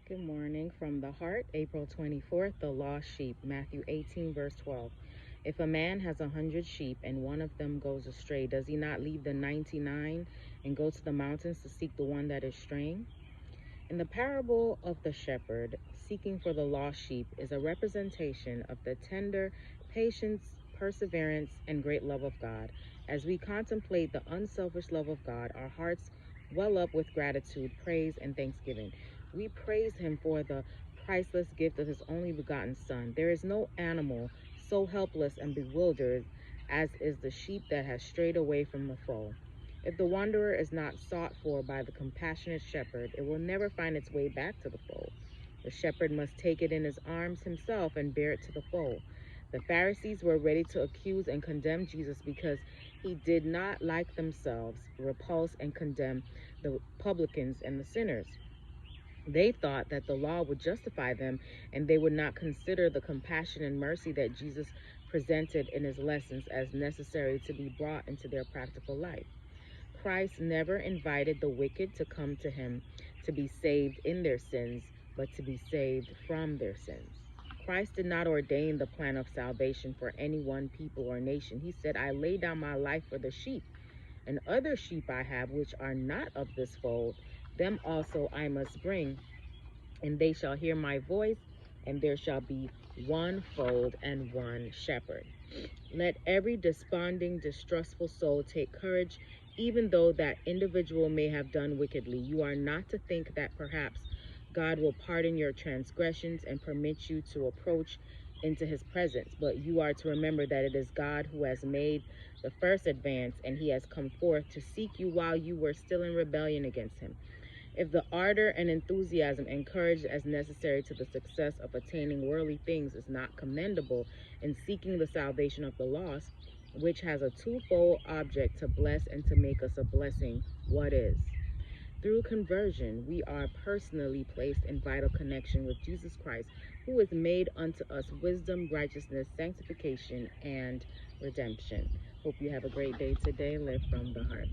Good morning from the heart, April 24th, the lost sheep, Matthew 18, verse 12. If a man has 100 sheep and one of them goes astray, does he not leave the 99 and go to the mountains to seek the one that is straying? In the parable of the shepherd seeking for the lost sheep is a representation of the tender patience, perseverance, and great love of God. As we contemplate the unselfish love of God, our hearts well up with gratitude, praise, and thanksgiving. We praise him for the priceless gift of his only begotten Son. There is no animal so helpless and bewildered as is the sheep that has strayed away from the fold. If the wanderer is not sought for by the compassionate shepherd, it will never find its way back to the fold. The shepherd must take it in his arms himself and bear it to the fold. The Pharisees were ready to accuse and condemn Jesus because he did not, like themselves, repulse and condemn the publicans and the sinners. They thought that the law would justify them, and they would not consider the compassion and mercy that Jesus presented in his lessons as necessary to be brought into their practical life. Christ never invited the wicked to come to him to be saved in their sins, but to be saved from their sins. Christ did not ordain the plan of salvation for any one people or nation. He said, I lay down my life for the sheep, and other sheep I have which are not of this fold, them also I must bring, and they shall hear my voice, and there shall be one fold and one shepherd. Let every desponding, distrustful soul take courage, even though that individual may have done wickedly. You are not to think that perhaps God will pardon your transgressions and permit you to approach into his presence, but you are to remember that it is God who has made the first advance, and he has come forth to seek you while you were still in rebellion against him. If the ardor and enthusiasm encouraged as necessary to the success of attaining worldly things is not commendable in seeking the salvation of the lost, which has a twofold object to bless and to make us a blessing, what is? Through conversion, we are personally placed in vital connection with Jesus Christ, who is made unto us wisdom, righteousness, sanctification, and redemption. Hope you have a great day today. Live from the heart.